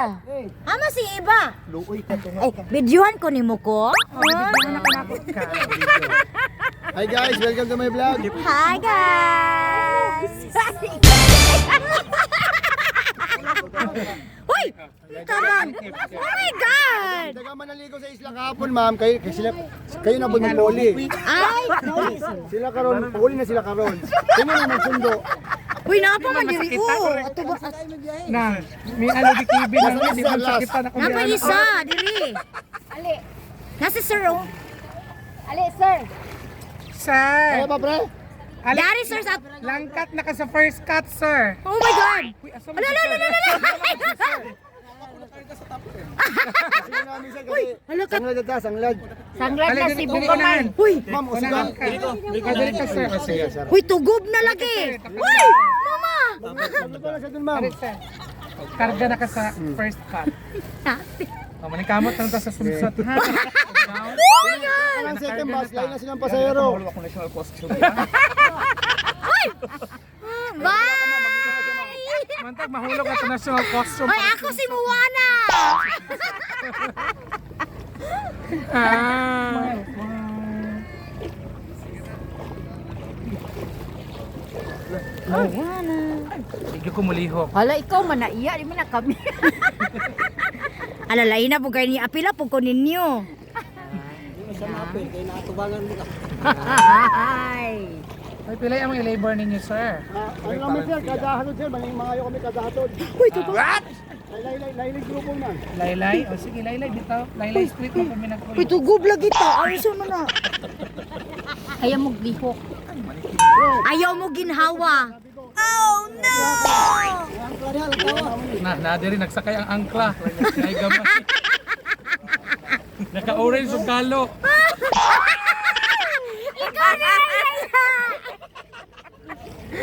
Ama si Iba. Luoy ka to. Ay, videohan ko ni mo ko. Hi guys, welcome to my vlog. Hi guys. Hoy! Come on! Oh my God! Taga manaligo sa isla kahapon, ma'am. Kayo na po magpuli. Ay! Sila karon, puli na sila karon. Sino na magsundo? Uy, napamadiri. Ato ba? Na, may ano di TV na hindi man sakitan ako. Napa isa, diri. Ali. Nasa sir, oh. Ali, sir. Sir, Kaya ba, pre? Dari, sir, sa... langkat na ka sa first cut, sir. Oh my God! Uy, asa mo Ala, si ala, sir? ala, ala, Kasi namin siya kasi Hala ka. sanglad ata, sanglad. Sanglad Ali, na dili si ko Buko naman. Uy! Ma'am, o sige. Dili ka, sir. O, sige. Uy, tugob na lagi! Uy! Mama! Ano pala siya dun, ma'am? Ari, sir. Karga na ka sa first cut. O, manikamot lang ta sa sumsot, ha? Oh my God! Ang second bus, lain na silang pasahero. Bye! Mantag, mahulog at national costume. Hoy, ako si Moana! Ah. Moana. Sige ko mulihok. Hala, ikaw man na iya, di man na kami. Alalay na po kayo ni Apila po ko ninyo. Ay. Ay, pilay ang mga labor ninyo, sir. Ano namin sir, kada hatod sir, mga kayo kami kada hatod. Uy, ito ba? What? Lain grupo na. Laylay? O sige, Laylay, bitaw. Laylay street mo kami Uy, nagkulo. tugob lagi ta. Ay, so na. Ayaw mo lihok. Ayaw mo ginhawa. Oh no! Nadiri, nagsakay ang angkla. Ay, gamay. Naka-orange yung galo. Ikaw na!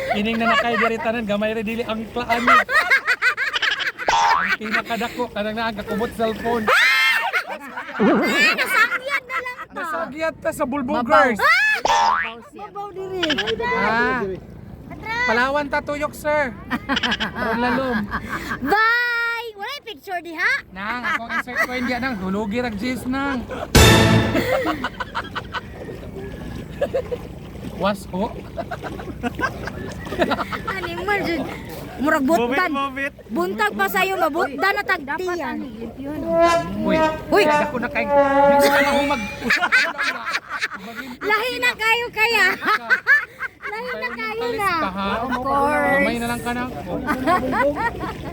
Kining na nakay diritanan, gamay rin dili angkla ani. Ang pinakadako, kanang nakakakubot cellphone. Nasakyat na lang ta. Nasagyat ta sa bulbugers. Mabaw diri. Ah, Palawan ta tuyok, sir. Aron lalom. Bye! Wala yung picture di ha? Nang, akong insert ko hindi nang. Hulugi rag jis nang. Was ho? Ani man dyan. Murag butdan. Buntag pa sa'yo, mabutdan na tagtiyan. Uy, Uy! ako na kay. Gusto na ako mag. Lahi na kayo kaya. Lahi na kayo na. Of course. Kamay na lang ka na.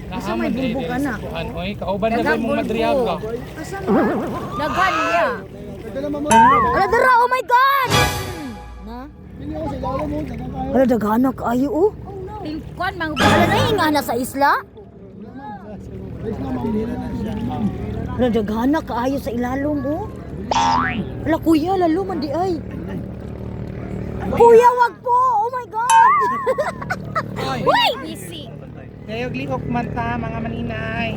Gusto may bulbog ka na. Oy, kauban na lang mong madriyaga. Daghan niya. Ito naman mo. Ala dara, oh my God! Na? Hindi ako sa ilalim mo, taga kayo. Ala daghan na kayo, oh. Tingkon, mga bala na hinga na sa isla. Please na ma'am. Ala daghan na kaayo sa ilalom, oh. Ala kuya, lalo man di ay. Kuya, wag po! Oh my God! Oy, Uy! Busy. kayog lihok man ta, mga maninay.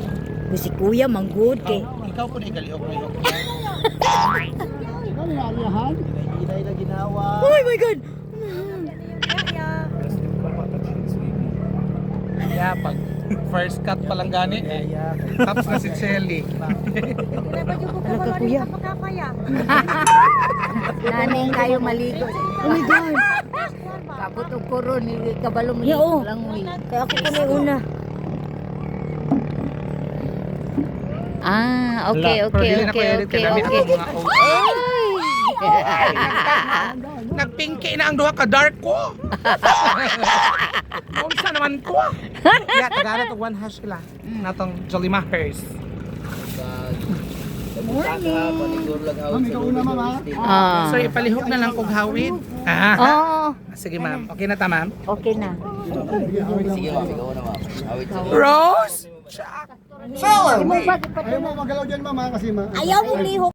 Si kuya, manggod kay. Ikaw po na igalihok mo yung Ikaw na aliyahan. Inay na ginawa. Oh my God! Yeah, pag first cut pa lang gani, tapos na si Shelly. Ala ka kuya. Naning kayo maligo. Oh my God! Kabot og kuron ni kabalo mo Yeah, oh. lang wi. Kaya ako po na yung una. Ah, okay. Nagpingki na ang duha ka dark ko. Unsa naman ko? Yeah, tagala to one hash sila. Natong Jolimahers. Ma'am, ikaw una ma'am ha. Ah. So ipalihok na lang kog hawid. Ah. Oh, Sige ma'am. Okay na ta ma'am. okay na. Rose. Ayaw mo magalaw dyan ma'am ha, kasi Ayaw mo lihok.